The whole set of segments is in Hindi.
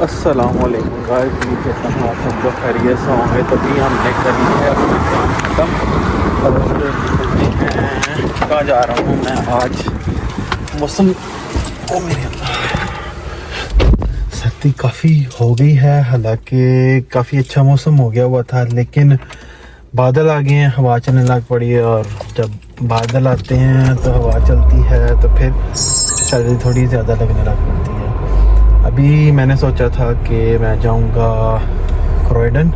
अस्सलामुअलैकुम गाइस, उम्मीद करता हूँ आप सब लोग खैरियत से होंगे। तभी हमने कर ली है अपनी काम खत्म और निकलते हैं। कहाँ जा रहा हूँ मैं आज? मौसम ओ मेरे सर्दी काफ़ी हो गई है, हालांकि काफ़ी अच्छा मौसम हो गया हुआ था, लेकिन बादल आ गए हैं, हवा चलने लग पड़ी है। और जब बादल आते हैं तो हवा चलती है तो फिर सर्दी थोड़ी ज़्यादा लगने लग पड़ती है। अभी मैंने सोचा था कि मैं जाऊंगा क्रॉयडन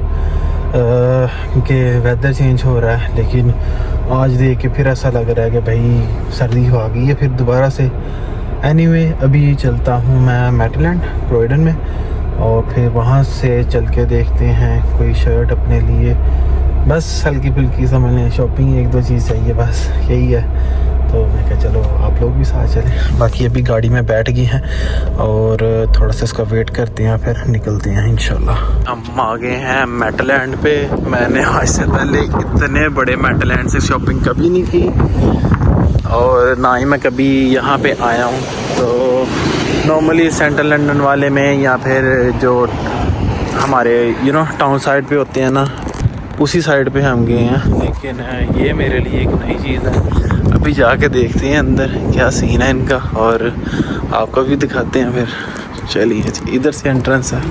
क्योंकि वेदर चेंज हो रहा है, लेकिन आज देख के फिर ऐसा लग रहा है कि भाई सर्दी हो गई है फिर दोबारा से। एनीवे अभी चलता हूँ मैं मैटलैंड क्रॉयडन में, और फिर वहाँ से चल के देखते हैं कोई शर्ट अपने लिए, बस हल्की फुल्की समझ लें शॉपिंग, एक दो चीज़ चाहिए बस, यही है। तो मैं कहा चलो आप लोग भी साथ चलें। बाकी अभी गाड़ी में बैठ गए हैं और थोड़ा सा इसका वेट करते हैं, फिर निकलते हैं इंशाल्लाह। हम आ गए हैं मैटलैंड पे। मैंने आज से पहले इतने बड़े मैटलैंड से शॉपिंग कभी नहीं की और ना ही मैं कभी यहाँ पे आया हूँ। तो नॉर्मली सेंट्रल लंदन वाले में या फिर जो हमारे टाउन साइड पे होते हैं ना, उसी साइड पे हम गए हैं, लेकिन ये मेरे लिए एक नई चीज़ है। अभी जाके देखते हैं अंदर क्या सीन है इनका और आपको भी दिखाते हैं फिर। चलिए, इधर से एंट्रेंस है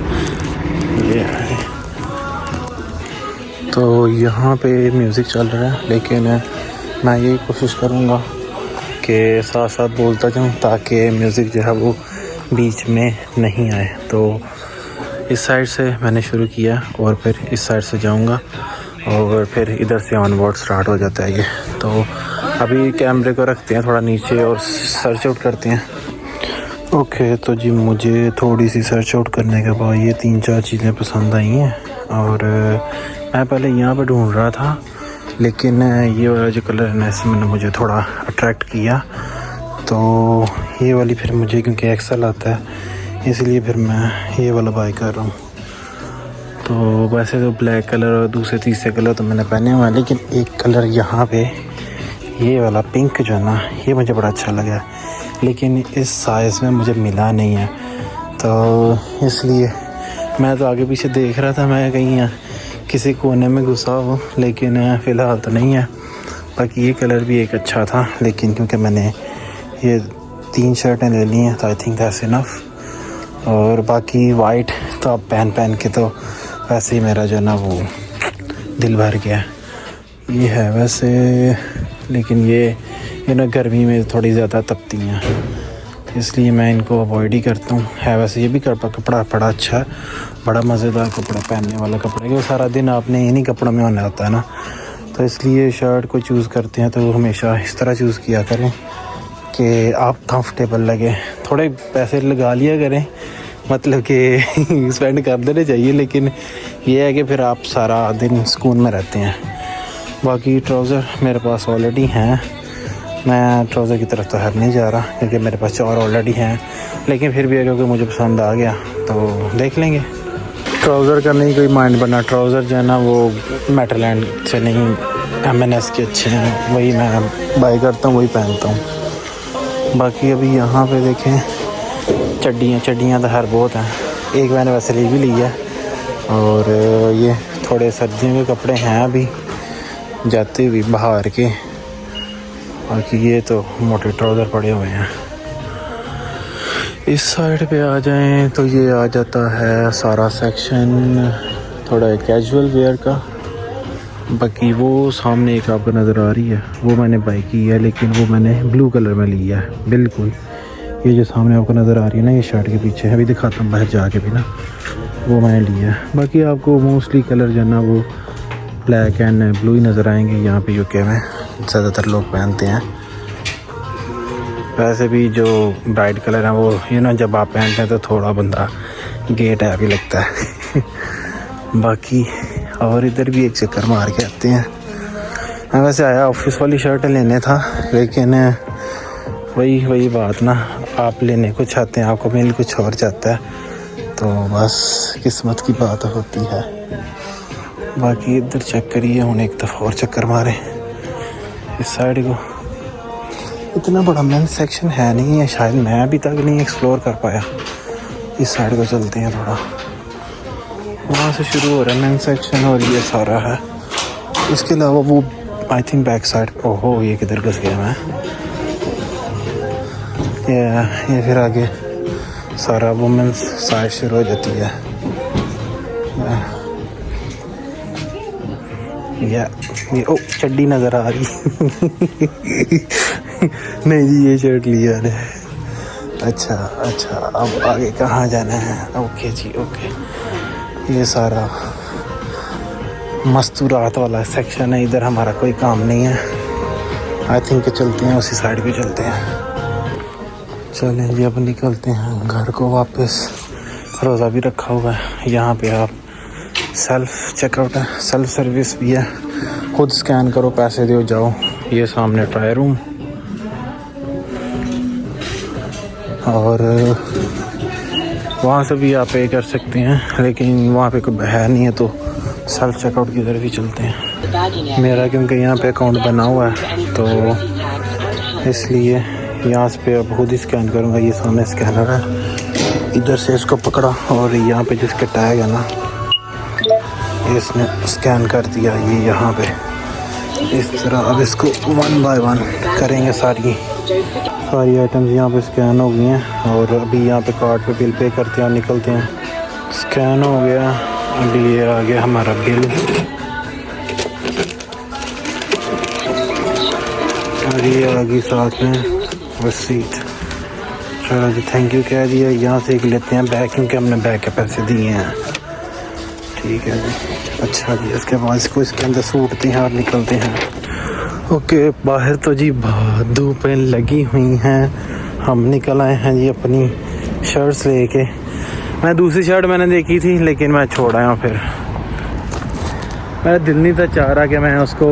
ये है। तो यहाँ पे म्यूज़िक चल रहा है, लेकिन मैं यही कोशिश करूँगा कि साथ साथ बोलता जाऊँ ताकि म्यूज़िक जो है वो बीच में नहीं आए। तो इस साइड से मैंने शुरू किया और फिर इस साइड से जाऊँगा और फिर इधर से ऑनवर्ड स्टार्ट हो जाता है ये। तो अभी कैमरे को रखते हैं थोड़ा नीचे और सर्च आउट करते हैं। ओके, तो जी मुझे थोड़ी सी सर्च आउट करने के बाद ये 3-4 चीज़ें पसंद आई हैं और मैं पहले यहाँ पे ढूंढ रहा था, लेकिन ये वाला जो कलर है ना इसमें मुझे थोड़ा अट्रैक्ट किया। तो ये वाली फिर मुझे क्योंकि एक्सेल आता है इसलिए फिर मैं ये वाला बाय कर रहा हूँ। तो वैसे तो ब्लैक कलर और दूसरे तीसरे कलर तो मैंने पहने हुए हैं, लेकिन एक कलर यहाँ पे ये वाला पिंक जो है ना ये मुझे बड़ा अच्छा लगा, लेकिन इस साइज़ में मुझे मिला नहीं है। तो इसलिए मैं तो आगे पीछे देख रहा था, मैं कहीं किसी कोने में घुसा हो, लेकिन फ़िलहाल तो नहीं है। बाकी ये कलर भी एक अच्छा था, लेकिन क्योंकि मैंने ये 3 शर्टें ले ली हैं तो आई थिंक दैट्स इनफ। और बाकी वाइट तो अब पहन के तो वैसे ही मेरा जो है ना वो दिल भर गया। ये है वैसे, लेकिन ये ना गर्मी में थोड़ी ज़्यादा तपती हैं, इसलिए मैं इनको अवॉइड ही करता हूँ। है वैसे ये भी कपड़ा बड़ा अच्छा है, बड़ा मज़ेदार कपड़ा, पहनने वाला कपड़ा, क्योंकि सारा दिन आपने इन्हीं कपड़ों में होना होता है ना। तो इसलिए शर्ट को चूज़ करते हैं तो हमेशा इस तरह चूज़ किया करें कि आप कंफर्टेबल लगे। थोड़े पैसे लगा लिया करें, मतलब कि स्पेंड कर देने चाहिए, लेकिन ये है कि फिर आप सारा दिन सुकून में रहते हैं। बाकी ट्राउज़र मेरे पास ऑलरेडी हैं, मैं ट्राउज़र की तरफ तो हर नहीं जा रहा क्योंकि मेरे पास 4 ऑलरेडी हैं, लेकिन फिर भी अगर कोई मुझे पसंद आ गया तो देख लेंगे। ट्राउज़र का नहीं कोई माइंड बना, ट्राउज़र जो है ना वो मैटलैंड से नहीं M&S के अच्छे हैं, वही मैं बाय करता हूँ, वही पहनता हूँ। बाकी अभी यहाँ पे देखें चड्डियाँ तो हर बहुत हैं, एक मैंने वैसे ले भी ली है। और ये थोड़े सर्दियों के कपड़े हैं अभी जाते हुए बाहर के। बाकी ये तो मोटे ट्राउज़र पड़े हुए हैं। इस साइड पे आ जाएं तो ये आ जाता है सारा सेक्शन थोड़ा कैजुअल वेयर का। बाकी वो सामने एक आपको नज़र आ रही है वो मैंने बाई की है, लेकिन वो मैंने ब्लू कलर में लिया है बिल्कुल। ये जो सामने आपको नज़र आ रही है ना, ये शर्ट के पीछे है, अभी दिखाता हूँ बाहर जाके भी ना, वो मैंने लिया है। बाकी आपको मोस्टली कलर जो है ना वो ब्लैक एंड ब्लू ही नज़र आएंगे यहाँ पे यूके में, ज़्यादातर लोग पहनते हैं। वैसे भी जो ब्राइट कलर है वो जब आप पहनते हैं तो थोड़ा बंदा गे टाइप ही लगता है। बाकी और इधर भी एक चक्कर मार के आते हैं। मैं वैसे आया ऑफिस वाली शर्ट लेने था, लेकिन वही बात ना, आप लेने कुछ आते हैं आपको मिल कुछ और जाता है, तो बस किस्मत की बात होती है। बाकी इधर चेक करिए, हूँ एक दफ़ा और चक्कर मारे इस साइड को। इतना बड़ा मेन सेक्शन है नहीं है, शायद मैं अभी तक नहीं एक्सप्लोर कर पाया। इस साइड को चलते हैं थोड़ा, वहाँ से शुरू हो रहा है मेन सेक्शन और ये सारा है। इसके अलावा वो आई थिंक बैक साइड, ओहो ये किधर घुस गया मैं, ये फिर आगे सारा वुमेंस साइड शुरू हो जाती है। ये ओ चड्डी नज़र आ रही नहीं जी ये शर्ट लिया है। अच्छा अच्छा, अब आगे कहाँ जाना है? ओके जी ओके, ये सारा मस्तूरात वाला सेक्शन है, इधर हमारा कोई काम नहीं है। आई थिंक चलते हैं उसी साइड पे चलते हैं। चलें जी अब निकलते हैं घर को वापस। रोज़ा भी रखा हुआ है यहाँ पे, आप सेल्फ चेकआउट है, सेल्फ सर्विस भी है, खुद स्कैन करो पैसे दो जाओ। ये सामने ट्राई रूम और वहाँ से भी आप पे कर सकते हैं, लेकिन वहाँ पे कोई है नहीं है तो सेल्फ चेकआउट की तरफ ही चलते हैं। मेरा क्योंकि यहाँ पे अकाउंट बना हुआ है तो इसलिए यहाँ पे अब खुद ही स्कैन करूँगा। ये सामने स्कैनर है, इधर से इसको पकड़ा और यहाँ पे जिसका टैग है ना इसने स्कैन कर दिया। ये यहाँ पे इस तरह अब इसको 1 बाय 1 करेंगे। सारी आइटम्स यहाँ पे स्कैन हो गई हैं और अभी यहाँ पे कार्ड पे बिल पे करते हैं और निकलते हैं। स्कैन हो गया, अभी ये आ गया हमारा बिल और ये आ गई साथ में रसीद। चलो जी थैंक यू कह दिया। यहाँ से एक लेते हैं बैग क्योंकि हमने बैग के पैसे दिए हैं। ठीक है जी, अच्छा जी। इसके बाद इसको इसके अंदर सूटते हैं और निकलते हैं। ओके, बाहर तो जी धूपें लगी हुई हैं। हम निकल आए हैं जी अपनी शर्ट्स लेके। मैं दूसरी शर्ट मैंने देखी थी लेकिन मैं छोड़ आया हूँ। फिर मेरा दिल नहीं था, चाह रहा कि मैं उसको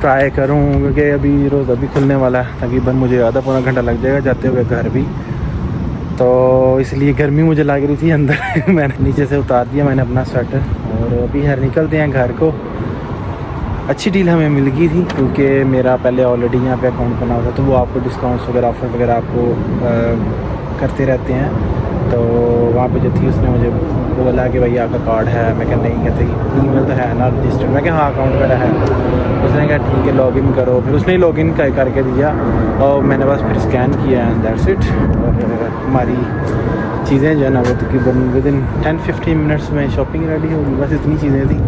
ट्राई करूँ क्योंकि अभी रोज़ अभी खुलने वाला है। तकरीबन मुझे आधा पौना घंटा लग जाएगा जाते हुए घर भी, तो इसलिए गर्मी मुझे लग रही थी अंदर मैंने नीचे से उतार दिया मैंने अपना स्वेटर और अभी यार निकलते हैं घर को। अच्छी डील हमें मिल गई थी क्योंकि मेरा पहले ऑलरेडी यहाँ पे अकाउंट बना हुआ था, तो वो आपको डिस्काउंट्स वगैरह ऑफर वगैरह आपको करते रहते हैं। तो वहाँ पे जो थी उसने मुझे बोला कि भाई आपका कार्ड है। मैं क्या नहीं, कहते ईमेल तो है ना रजिस्टर। मैं क्या हाँ अकाउंट वगैरह है। उसने कहा ठीक है लॉगिन करो। फिर उसने लॉगिन करके दिया और मैंने बस फिर स्कैन किया एंड दैट्स इट। और हमारी चीज़ें जो है ना वो तकरीबन विदिन 10-15 मिनट्स में शॉपिंग रेडी होगी। बस इतनी चीज़ें थी।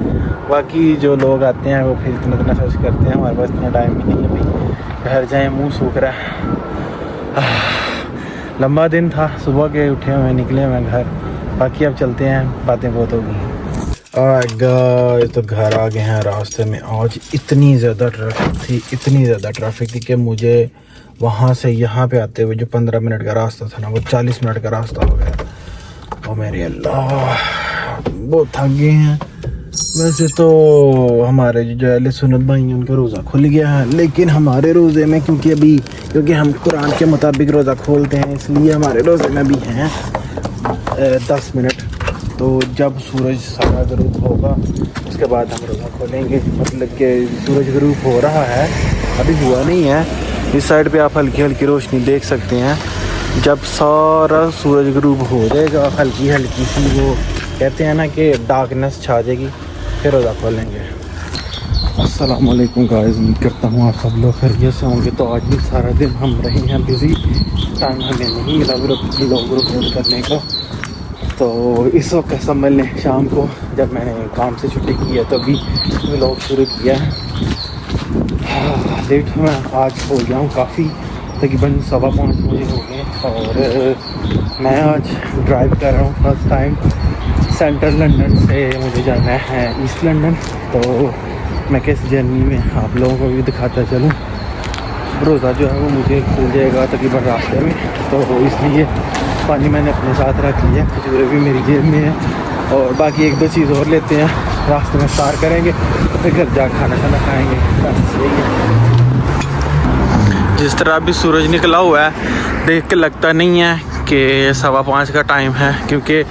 बाकी जो लोग आते हैं वो फिर इतना सर्च करते हैं। हमारे पास इतना टाइम भी नहीं है भाई, घर जाएँ मुँह सूख रहा है। लंबा दिन था, सुबह के उठे हुए निकले हुए घर। बाकी अब चलते हैं, बातें बहुत होगी। तो घर आ गए हैं। रास्ते में आज इतनी ज़्यादा ट्रैफिक थी कि मुझे वहाँ से यहाँ पे आते हुए जो 15 मिनट का रास्ता था ना वो 40 मिनट का रास्ता हो गया। और मेरे अल्लाह बहुत थक गए हैं। वैसे तो हमारे जो अहले सुन्नत भाई हैं उनका रोज़ा खुल गया है, लेकिन हमारे रोज़े में क्योंकि हम कुरान के मुताबिक रोज़ा खोलते हैं इसलिए हमारे रोज़े में भी हैं 10 मिनट। तो जब सूरज सारा गरूब होगा उसके बाद हम रोज़ा खोलेंगे। मतलब कि सूरज गरूब हो रहा है, अभी हुआ नहीं है। इस साइड पे आप हल्की हल्की रोशनी देख सकते हैं। जब सारा सूरज गरूब हो जाएगा हल्की हल्की सी, वो कहते हैं ना कि डार्कनेस छा जाएगी, फिर रोज़ा खोलेंगे। अस्सलाम वालेकुम गाइस, उम्मीद करता हूँ आप सब लोग खैरियत से होंगे। तो आज भी सारा दिन हम रहे हैं बिज़ी, टाइम हमें नहीं मिला व्लॉग रिकॉर्ड करने का। तो इस वक्त समझ लें शाम को जब मैंने काम से छुट्टी की है तभी व्लॉग शुरू किया है। लेट मैं आज हो गया हूँ काफ़ी, तकरीबन 5:15 बजे हो गए। और मैं आज ड्राइव कर रहा हूँ फर्स्ट टाइम। सेंट्रल लंदन से मुझे जाना है ईस्ट लंदन। तो मैं किस जर्नी में आप लोगों को भी दिखाता चलूँ। रोज़ा जो है वो मुझे खुल जाएगा तकरीबन रास्ते में, तो इसलिए पानी मैंने अपने साथ रख लिया। खजूरें भी मेरी जेब में है और बाकी 1-2 चीज़ और लेते हैं, रास्ते में पार करेंगे फिर घर जा खाना खाएँगे। बस यही है। जिस तरह अभी सूरज निकला हुआ है देख के लगता नहीं है कि 5:15 का टाइम है, क्योंकि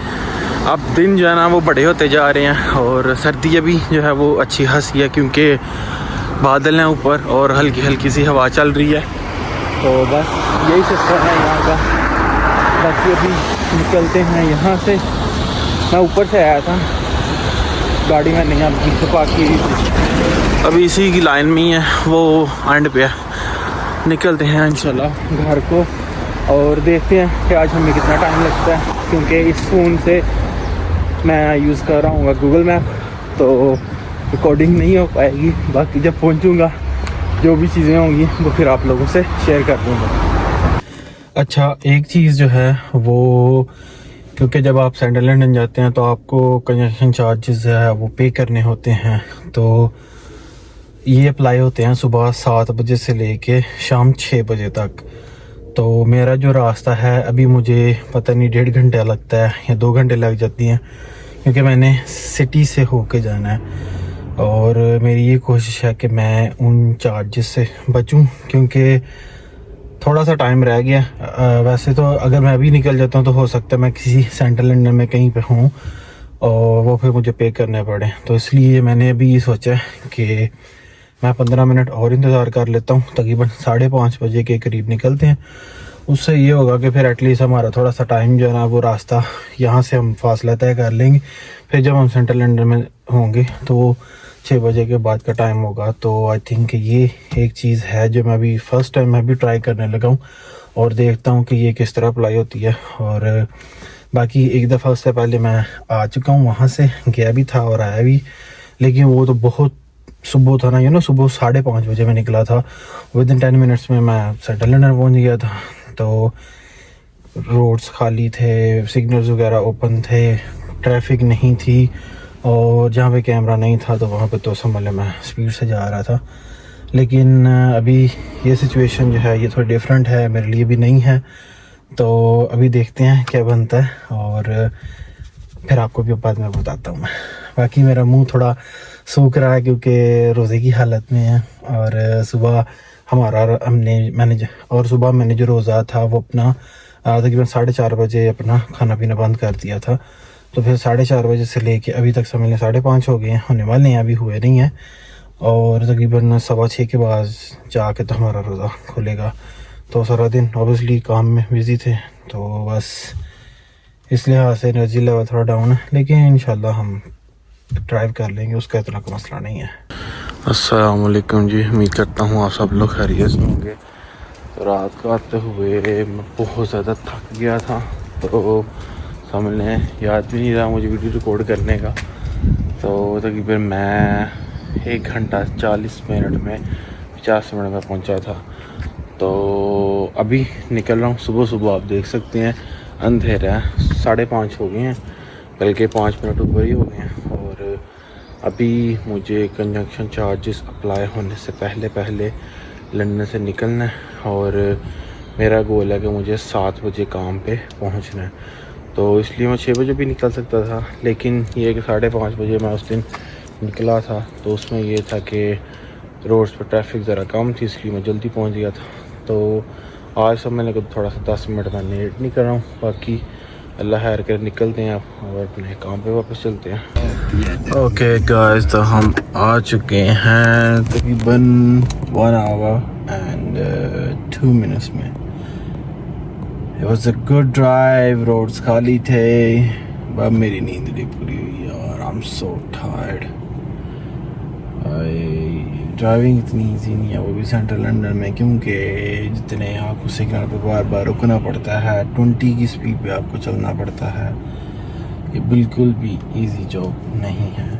अब दिन जो है ना वो बड़े होते जा रहे हैं और सर्दी अभी जो है वो अच्छी खासी है क्योंकि बादल हैं ऊपर और हल्की हल्की सी हवा चल रही है। तो बस यही सिस्टम है यहाँ का। बाकी अभी निकलते हैं यहाँ से। मैं ऊपर से आया था, गाड़ी में नहीं आपकी तो पार्क की, अभी इसी की लाइन में ही है, वो एंड पे है। निकलते हैं इंशाल्लाह घर को और देखते हैं कि आज हमें कितना टाइम लगता है, क्योंकि इस फ़ोन से मैं यूज़ कर रहा हूँ गूगल मैप, तो रिकॉर्डिंग नहीं हो पाएगी। बाकी जब पहुँचूँगा जो भी चीज़ें होंगी वो फिर आप लोगों से शेयर कर दूँगा। अच्छा, एक चीज़ जो है वो, क्योंकि जब आप सेंट्रल लंदन जाते हैं तो आपको कंजक्शन चार्जेस है वो पे करने होते हैं, तो ये अप्लाई होते हैं सुबह 7 बजे से लेके शाम 6 बजे तक। तो मेरा जो रास्ता है अभी मुझे पता नहीं 1.5 घंटा लगता है या 2 घंटे लग जाती हैं, क्योंकि मैंने सिटी से होके जाना है और मेरी ये कोशिश है कि मैं उन चार्जेस से बचूं, क्योंकि थोड़ा सा टाइम रह गया। वैसे तो अगर मैं अभी निकल जाता हूं तो हो सकता है मैं किसी सेंट्रल लंदन में कहीं पे हूं और वो फिर मुझे पे करने पड़े, तो इसलिए मैंने अभी ये सोचा कि मैं 15 मिनट और इंतज़ार कर लेता हूँ। तकरीबन 5:30 बजे के करीब निकलते हैं। उससे ये होगा कि फिर एटलीस्ट हमारा थोड़ा सा टाइम जो है ना वो रास्ता यहाँ से हम फासला तय कर लेंगे। फिर जब हम सेंट्रल लंदन में होंगे तो वो 6 बजे के बाद का टाइम होगा। तो आई थिंक ये एक चीज़ है जो मैं अभी फ़र्स्ट टाइम मैं भी ट्राई करने लगा हूँ और देखता हूँ कि ये किस तरह अप्लाई होती है। और बाकी एक दफ़ा उससे पहले मैं आ चुका हूँ, वहाँ से गया भी था और आया भी, लेकिन वो तो बहुत सुबह था ना, सुबह 5:30 बजे मैं निकला था। विद इन 10 मिनट्स में मैं सेंट्रल लंदन पहुँच गया था। तो रोड्स खाली थे, सिग्नल्स वगैरह ओपन थे, ट्रैफिक नहीं थी, और जहाँ पे कैमरा नहीं था तो वहाँ पे तो समझ लें मैं स्पीड से जा रहा था। लेकिन अभी ये सिचुएशन जो है ये थोड़ी डिफरेंट है, मेरे लिए भी नहीं है। तो अभी देखते हैं क्या बनता है और फिर आपको भी बाद में बताता हूँ मैं। बाकी मेरा मुंह थोड़ा सूख रहा है क्योंकि रोज़े की हालत में है, और सुबह मैंने जो रोज़ा था वो अपना तकरीबन 4:30 बजे अपना खाना पीना बंद कर दिया था। तो फिर 4:30 बजे से लेके अभी तक समझ लें 5:30 हो गए हैं, होने वाले हैं, अभी हुए नहीं हैं, और तकरीबन 6:15 के बाद जाके तो हमारा रोज़ा खुलेगा। तो सारा दिन ऑब्वियसली काम में बिज़ी थे, तो बस इस लिहाज से एनर्जी लेवल थोड़ा डाउन है, लेकिन इंशाल्लाह हम ड्राइव कर लेंगे, उसका इतना कोई मसला नहीं है। अस्सलाम वालेकुम जी, उम्मीद करता हूँ आप सब लोग खैरियत से होंगे। तो रात को आते हुए मैं बहुत ज़्यादा थक गया था, तो सामने याद भी नहीं रहा मुझे वीडियो रिकॉर्ड करने का। तो तकरीबन मैं 1 घंटा 40 मिनट में 50 मिनट में पहुँचा था। तो अभी निकल रहा हूँ सुबह आप देख सकते हैं अंधेरा है, 5:30 हो गए हैं, बल्कि 5 मिनट ऊपर ही हो गए हैं। और अभी मुझे कंजक्शन चार्जेस अप्लाई होने से पहले लंदन से निकलना है, और मेरा गोल है कि मुझे 7 बजे काम पे पहुंचना है। तो इसलिए मैं 6 बजे भी निकल सकता था, लेकिन ये कि 5:30 बजे मैं उस दिन निकला था, तो उसमें ये था कि रोड्स पर ट्रैफिक ज़रा कम थी, इसलिए मैं जल्दी पहुंच गया था। तो आज सब मैंने थोड़ा सा 10 मिनट मैं लेट नहीं कर रहा हूँ। बाकी अल्लाह खैर कर, निकलते हैं आप और अपने काम पे वापस चलते हैं। ओके गाइस, तो हम आ चुके हैं तकरीबन 1 आवर एंड 2 मिनट्स में। It was a good drive, roads खाली थे, अब मेरी नींद नहीं पूरी हुई यार, I am so tired. Driving इतनी ईजी नहीं है, वो भी सेंट्रल लंदन में, क्योंकि जितने आपको सिग्नल पे बार बार रुकना पड़ता है, 20 की स्पीड पे आपको चलना पड़ता है, ये बिल्कुल भी इजी जॉब नहीं है।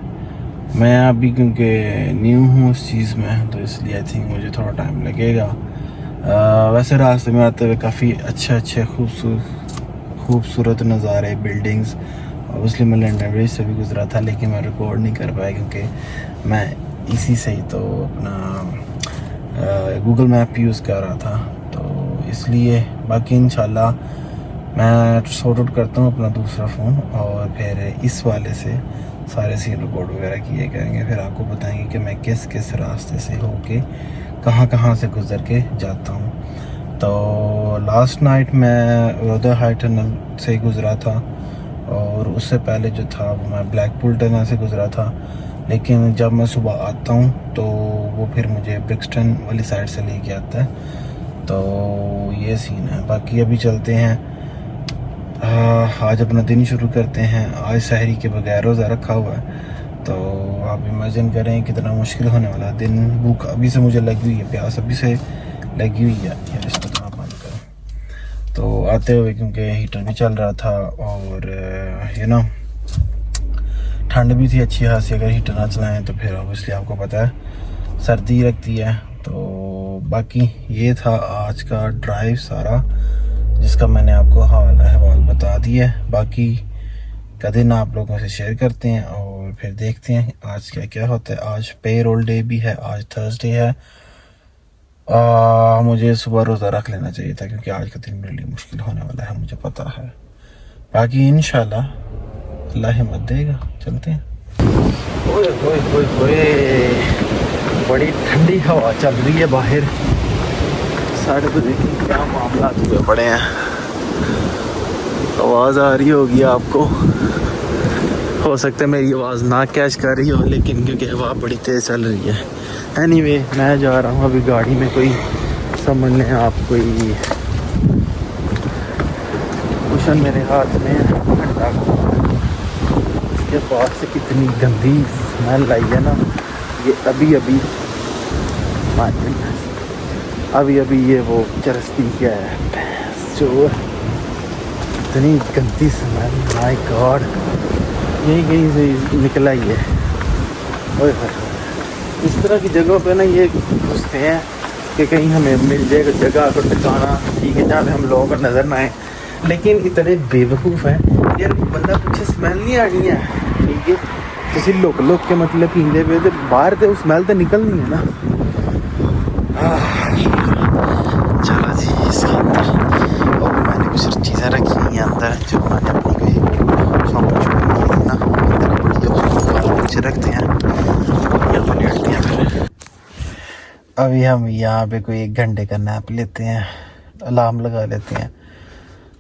मैं अभी क्योंकि न्यू हूँ उस चीज़ में, तो इसलिए आई थिंक मुझे थोड़ा टाइम लगेगा। वैसे रास्ते में आते हुए काफ़ी अच्छे खूबसूरत नज़ारे, बिल्डिंग्स, ऑब्वियसली मैं लंदन ब्रिज से भी गुजरा था, लेकिन मैं रिकॉर्ड नहीं कर पाया क्योंकि मैं इसी से ही तो अपना गूगल मैप यूज़ कर रहा था, तो इसलिए। बाकी इंशाल्लाह मैं सॉर्ट आउट करता हूँ अपना दूसरा फ़ोन, और फिर इस वाले से सारे सीन रिकॉर्ड वगैरह किए करेंगे, फिर आपको बताएंगे कि मैं किस किस रास्ते से होके कहाँ से गुज़र के जाता हूँ। तो लास्ट नाइट मैं रोदर हाई टनल से गुज़रा था, और उससे पहले जो था वो मैं ब्लैकपूल टनल से गुज़रा था, लेकिन जब मैं सुबह आता हूँ तो वो फिर मुझे ब्रिक्सटन वाली साइड से लेके आता है। तो ये सीन है। बाकी अभी चलते हैं आज अपना दिन शुरू करते हैं। आज सहरी के बगैर रोज़ा रखा हुआ है, तो आप इमेजिन करें कितना मुश्किल होने वाला है। दिन भूख अभी से मुझे लगी हुई है, प्यास अभी से लगी हुई है। इसको तो आप बंद करो। तो आते हुए क्योंकि हीटर भी चल रहा था और ठंड भी थी अच्छी खासी, अगर हीटर ना चलाएं तो फिर ऑब्वियसली आपको पता है सर्दी लगती है। तो बाकी ये था आज का ड्राइव सारा, जिसका मैंने आपको हवाल बता दिया है। बाकी का दिन आप लोगों से शेयर करते हैं और फिर देखते हैं आज क्या क्या होता है। आज पे रोल डे भी है, आज थर्सडे है। मुझे सुबह रोज़ा रख लेना चाहिए था क्योंकि आज का दिन मेरे लिए मुश्किल होने वाला है, मुझे पता है। बाकी इंशाल्लाह अल्लाह हिम्मत देगा। चलते हैं। ओए ओए ओए ओए, बड़ी ठंडी हवा चल रही है बाहर। साढ़े को देखिए क्या मामला हुए पड़े हैं। आवाज़ आ रही होगी आपको, हो सकता है मेरी आवाज़ ना कैच कर रही हो, लेकिन क्योंकि हवा बड़ी तेज़ चल रही है। एनीवे, मैं जा रहा हूँ अभी गाड़ी में। कोई समझ लें आप, कोई कुशन मेरे हाथ में ठंडा, इसके पास से कितनी गंदी स्मेल आई है ना। ये अभी अभी ये वो चरस पी के आया है जो, इतनी गंदी स्मेल, माय गॉड। यही कहीं से निकला ही है। ओए इस तरह की जगहों पे ना ये घुसते हैं कि कहीं हमें मिल जाएगा जगह को ठिकाना, ठीक है, जहाँ पे हम लोगों को नज़र ना आए। लेकिन इतने बेवकूफ़ हैं यार, बंदा पीछे स्मेल नहीं आनी है, ठीक है, किसी लोग के मतलब पींदे पे तो बाहर तो स्मेल तो निकलनी है ना। चलो जी, इसके अंदर और मैंने कुछ चीज़ें रखी हुई हैं अंदर जो मैंने अपनी कोई शॉपिंग की थी ना, बढ़िया रखते हैं या तो लेटते हैं। फिर अभी हम यहाँ पे कोई 1 घंटे का नैप लेते हैं, अलार्म लगा लेते हैं,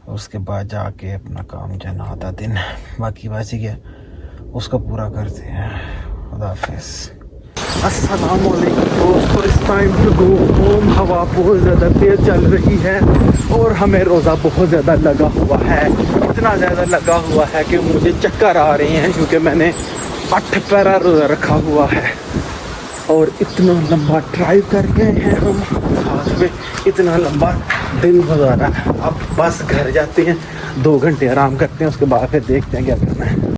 उसके बाद जाके अपना काम जाना आधा दिन बाकी बच गया उसको पूरा करते हैं। खुदा हाफिज़। अस्सलाम वालेकुम दोस्तों, इस टाइम टू गो होम। हवा बहुत ज़्यादा तेज़ चल रही है और हमें रोज़ा बहुत ज़्यादा लगा हुआ है। इतना ज़्यादा लगा हुआ है कि मुझे चक्कर आ रहे हैं क्योंकि मैंने 8 पैरा रोज़ा रखा हुआ है और इतना लंबा ड्राइव कर गए हैं हम, साथ में इतना लंबा दिन गुजारा है। अब बस घर जाते हैं, 2 घंटे आराम करते हैं, उसके बाद फिर देखते हैं क्या करना है।